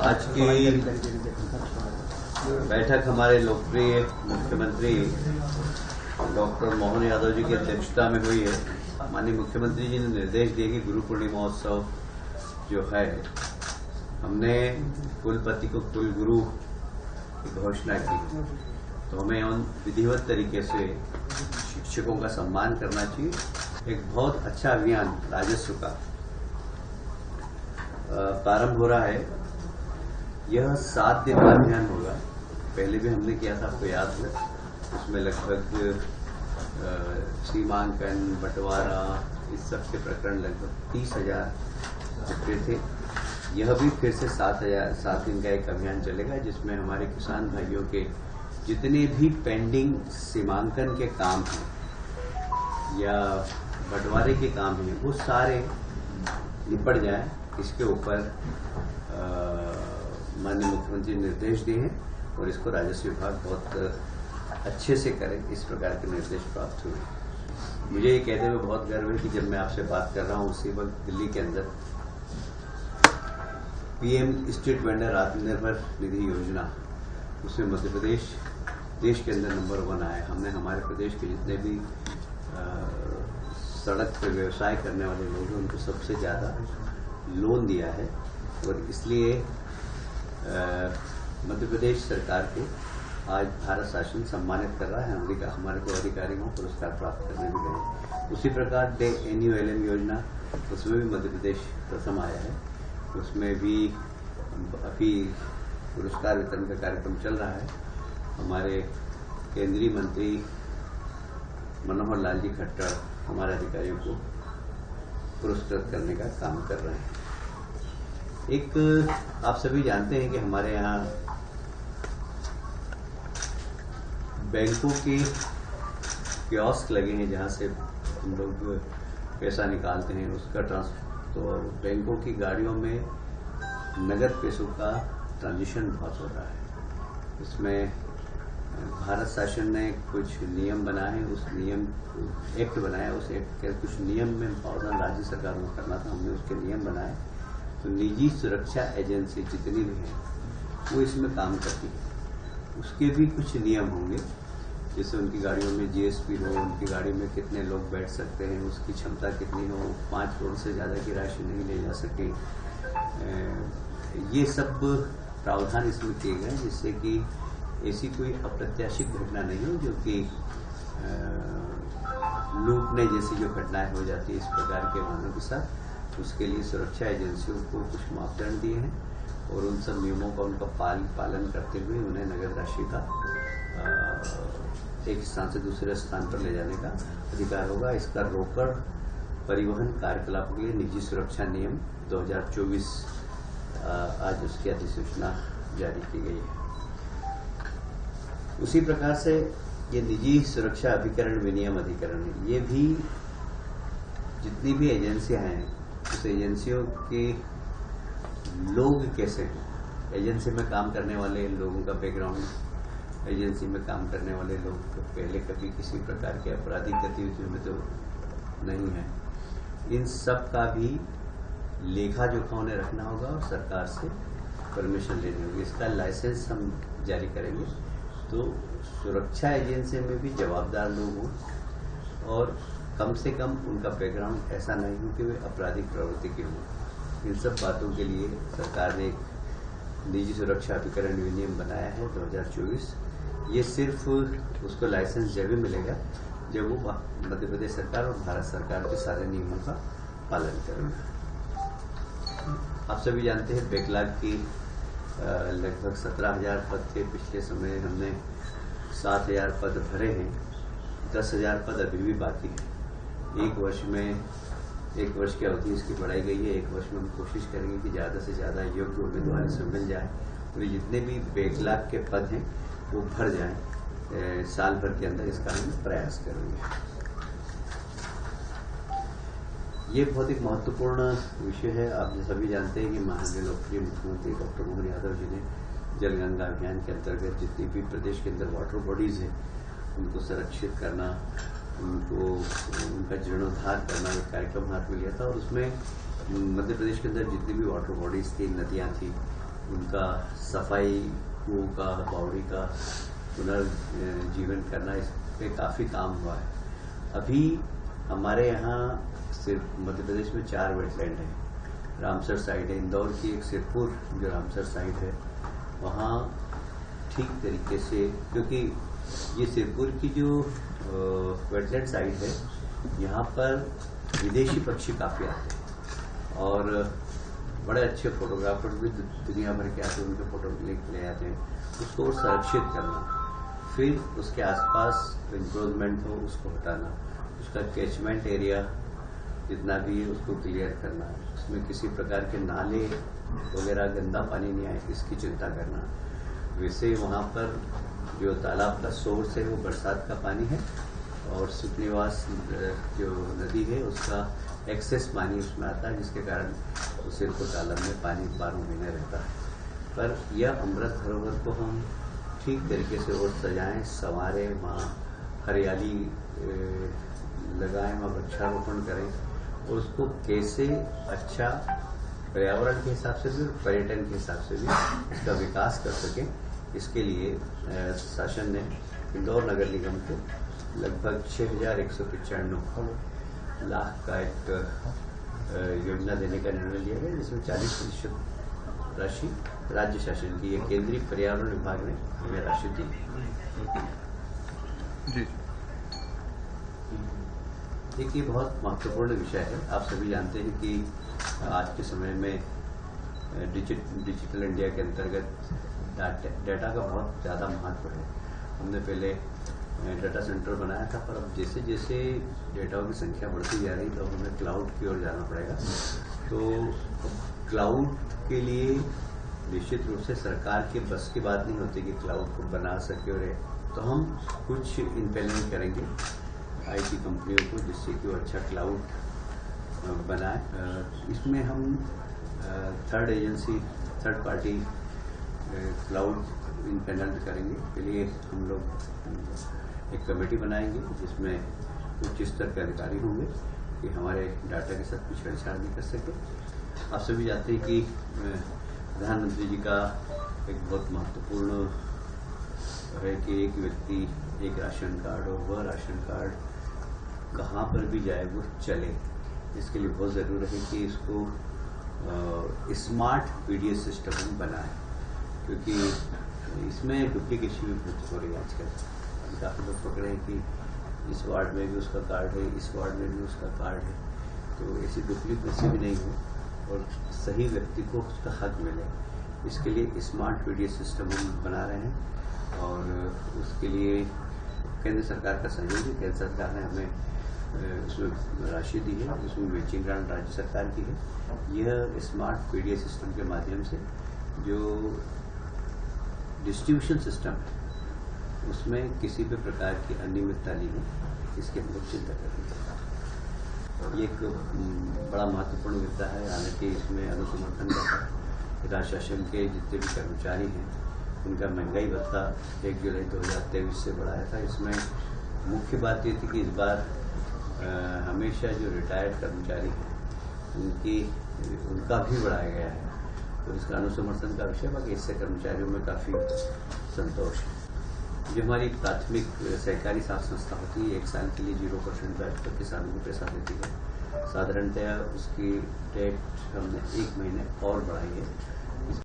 आज की बैठक हमारे लोकप्रिय मुख्यमंत्री डॉक्टर मोहन यादव जी की अध्यक्षता में हुई है। माननीय मुख्यमंत्री जी ने निर्देश दिए कि गुरु पूर्णिमा उत्सव जो है, हमने कुलपति को कुल गुरु की घोषणा की, तो हमें उन विधिवत तरीके से शिक्षकों का सम्मान करना चाहिए। एक बहुत अच्छा अभियान राजस्व का प्रारंभ हो रहा है। यह 7 दिन का अभियान होगा। पहले भी हमने किया था, आपको याद है। उसमें लगभग सीमांकन, बंटवारा, इस सब के प्रकरण लगभग 30,000 रुपये थे। यह भी फिर से 7 दिन का एक अभियान चलेगा, जिसमें हमारे किसान भाइयों के जितने भी पेंडिंग सीमांकन के काम हैं या बंटवारे के काम हैं, वो सारे निपट जाएं। इसके ऊपर माननीय मुख्यमंत्री ने निर्देश दिए हैं और इसको राजस्व विभाग बहुत अच्छे से करें, इस प्रकार के निर्देश प्राप्त हुए। मुझे ये कहते हुए बहुत गर्व है कि जब मैं आपसे बात कर रहा हूँ, उसी वक्त दिल्ली के अंदर PM street vendor Atmanirbhar Nidhi योजना, उसमें मध्य प्रदेश देश के अंदर नंबर 1 आया। हमने हमारे प्रदेश के जितने भी सड़क पर व्यवसाय करने वाले लोग हैं, उनको सबसे ज़्यादा लोन दिया है और इसलिए मध्य प्रदेश सरकार को आज भारत शासन सम्मानित कर रहा है। हमारे 2 अधिकारी को पुरस्कार प्राप्त करने भी गए। उसी प्रकार NULM योजना, उसमें भी मध्य प्रदेश प्रथम आया है। उसमें भी अभी पुरस्कार वितरण का कार्यक्रम चल रहा है। हमारे केंद्रीय मंत्री मनोहर लाल जी खट्टर हमारे अधिकारियों को पुरस्कृत करने का काम कर रहे हैं। एक आप सभी जानते हैं कि हमारे यहाँ बैंकों के कियोस्क लगे हैं, जहाँ से हम लोग पैसा निकालते हैं, उसका तो बैंकों की गाड़ियों में नगद पैसों का ट्रांजिशन बहुत हो रहा है। इसमें भारत शासन ने कुछ नियम बनाए हैं, उस नियम एक्ट बनाया, उस एक्ट के कुछ नियम में पावधान राज्य सरकार को करना था, हमने उसके नियम बनाए। तो निजी सुरक्षा एजेंसी जितनी भी हैं, वो इसमें काम करती है। उसके भी कुछ नियम होंगे, जैसे उनकी गाड़ियों में GSP हो, उनकी गाड़ी में कितने लोग बैठ सकते हैं, उसकी क्षमता कितनी हो, 5 करोड़ से ज़्यादा की राशि नहीं ले जा सके। ये सब प्रावधान इसमें किए गए, जिससे कि ऐसी कोई अप्रत्याशित घटना नहीं हो, जो कि लूटने जैसी जो घटनाएं हो जाती है इस प्रकार के वाहनों के साथ। उसके लिए सुरक्षा एजेंसियों को कुछ मापदंड दिए हैं और उन सब नियमों का उनका पालन करते हुए उन्हें नगद राशि का एक स्थान से दूसरे स्थान पर ले जाने का अधिकार होगा। इसका रोकड़ परिवहन कार्यकलापों के लिए निजी सुरक्षा नियम 2024 आज उसकी अधिसूचना जारी की गई है। उसी प्रकार से ये निजी सुरक्षा अभिकरण विनियम अधिकरण है। ये भी जितनी भी एजेंसियां हैं, उस एजेंसियों के लोग कैसे हैं, एजेंसी में काम करने वाले लोगों का बैकग्राउंड, एजेंसी में काम करने वाले लोग तो पहले कभी किसी प्रकार के आपराधिक गतिविधियों में तो नहीं है। इन सब का भी लेखा जोखा उन्हें रखना होगा और सरकार से परमिशन लेनी होगी। इसका लाइसेंस हम जारी करेंगे, तो सुरक्षा एजेंसी में भी जवाबदार लोग हों और कम से कम उनका बैकग्राउंड ऐसा नहीं हो कि वे आपराधिक प्रवृत्ति के हों। इन सब बातों के लिए सरकार ने एक निजी सुरक्षा अभिकरण विनियम बनाया है 2024। ये सिर्फ उसको लाइसेंस जब भी मिलेगा जब वो मध्य प्रदेश सरकार और भारत सरकार के सारे नियमों का पालन करेगा। आप सभी जानते हैं बैकलॉग की लगभग 17,000 पद थे। पिछले समय हमने 7,000 पद भरे हैं। 10,000 पद अभी भी बाकी हैं। एक वर्ष की अवधि इसकी बढ़ाई गई है। 1 वर्ष में हम कोशिश करेंगे कि ज़्यादा से ज़्यादा योग्य उम्मीदवार इसमें मिल जाए और जितने भी बैकलॉग के पद हैं वो भर जाएं। साल भर के अंदर इसका हम प्रयास करेंगे। ये बहुत एक महत्वपूर्ण विषय है। आप सभी जानते हैं कि माननीय लोकप्रिय मुख्यमंत्री डॉक्टर मोहन यादव जी ने जल गंगा अभियान के अंतर्गत जितनी भी प्रदेश के अंदर वाटर बॉडीज हैं उनको संरक्षित करना, उनका जीर्णोद्धार करना एक कार्यक्रम हाथ में लिया था। और उसमें मध्य प्रदेश के अंदर जितनी भी वाटर बॉडीज थी, नदियाँ थी, उनका सफाई, कुओं का, बावड़ी का पुनर्जीवन करना, इस पे काफ़ी काम हुआ है। अभी हमारे यहाँ सिर्फ मध्य प्रदेश में 4 वेटलैंड हैं। रामसर साइट है, इंदौर की एक सिरपुर जो रामसर साइट है, वहाँ ठीक तरीके से, क्योंकि ये सिरपुर की जो वेटलैंड साइट है, यहाँ पर विदेशी पक्षी काफ़ी आते हैं और बड़े अच्छे फोटोग्राफर भी दुनिया भर के आते हैं, उनके फोटो ले आते हैं। उसको संरक्षित करना, फिर उसके आसपास इंक्रोचमेंट हो उसको हटाना, उसका कैचमेंट एरिया जितना भी है उसको क्लियर करना, उसमें किसी प्रकार के नाले वगैरह गंदा पानी नहीं आए इसकी चिंता करना। वैसे वहाँ पर जो तालाब का सोर्स है वो बरसात का पानी है और सुखनिवास जो नदी है उसका एक्सेस पानी उसमें आता है, जिसके कारण उस सिरपुर तालाब में पानी 12 महीने रहता है। पर यह अमृत सरोवर को हम ठीक तरीके से और सजाएं, संवारें, वहाँ हरियाली लगाएं, वहाँ वृक्षारोपण करें और उसको कैसे अच्छा पर्यावरण के हिसाब से भी और पर्यटन के हिसाब से भी इसका विकास कर सकें, इसके लिए शासन ने इंदौर नगर निगम को लगभग 6,195 लाख का एक योजना देने का निर्णय लिया गया, जिसमें 40% राशि राज्य शासन की है। केंद्रीय पर्यावरण विभाग ने हमें राशि दी। जी, देखिए, बहुत महत्वपूर्ण विषय है। आप सभी जानते हैं कि आज के समय में डिजिटल इंडिया के अंतर्गत डाटा का बहुत ज़्यादा महत्व है। हमने पहले डाटा सेंटर बनाया था, पर अब जैसे जैसे डेटाओं की संख्या बढ़ती जा रही तो हमें क्लाउड की ओर जाना पड़ेगा। तो क्लाउड के लिए निश्चित रूप से सरकार के बस की बात नहीं होती कि क्लाउड को बना सके, और तो हम कुछ इम्प्लीमेंट करेंगे IT कंपनियों को, जिससे कि वो अच्छा क्लाउड बनाए। इसमें हम थर्ड पार्टी क्लाउड इम्प्लीमेंट करेंगे। के लिए हम लोग एक कमेटी बनाएंगे जिसमें उच्च स्तर के अधिकारी होंगे कि हमारे डाटा के साथ कुछ छेड़छाड़ नहीं कर सके। आप सभी जानते हैं कि प्रधानमंत्री जी का एक बहुत महत्वपूर्ण है कि एक व्यक्ति एक राशन कार्ड, और वह राशन कार्ड कहाँ पर भी जाए वो चले। इसके लिए बहुत ज़रूरी है कि इसको स्मार्ट PDS सिस्टम हम बनाएं, क्योंकि इसमें डुप्लीकेशन भी बहुत हो रही है आजकल। काफ़ी लोग पकड़े हैं कि इस वार्ड में भी उसका कार्ड है, इस वार्ड में भी उसका कार्ड है, तो ऐसी डुप्लीकेसी भी नहीं हो और सही व्यक्ति को उसका हक मिले। इसके लिए स्मार्ट PDS सिस्टम हम बना रहे हैं और उसके लिए केंद्र सरकार का सहयोग है। केंद्र सरकार ने हमें उसमें राशि दी है, उसमें मैचिंग ग्रांट राज्य सरकार की है। यह स्मार्ट PDS सिस्टम के माध्यम से जो डिस्ट्रीब्यूशन सिस्टम है उसमें किसी भी प्रकार की अनियमितता नहीं है, इसकी हम लोग चिंता करेंगे। ये एक बड़ा महत्वपूर्ण मुद्दा है। हालांकि इसमें अनुसमर्थन का था। राज्य शासन के जितने भी कर्मचारी हैं उनका महंगाई भत्ता 1 जुलाई 2023 से बढ़ाया था। इसमें मुख्य बात ये थी कि इस बार हमेशा जो रिटायर्ड कर्मचारी हैं उनका भी बढ़ाया गया है, तो इसका अनुसमर्थन का विषय। बाकी इससे कर्मचारियों में काफ़ी संतोष है। जो हमारी प्राथमिक सहकारी साख संस्था होती है 1 साल के लिए 0% ब्याज पर किसानों को पैसा देती है। साधारणतः उसकी डेट हमने 1 महीने और बढ़ाई है।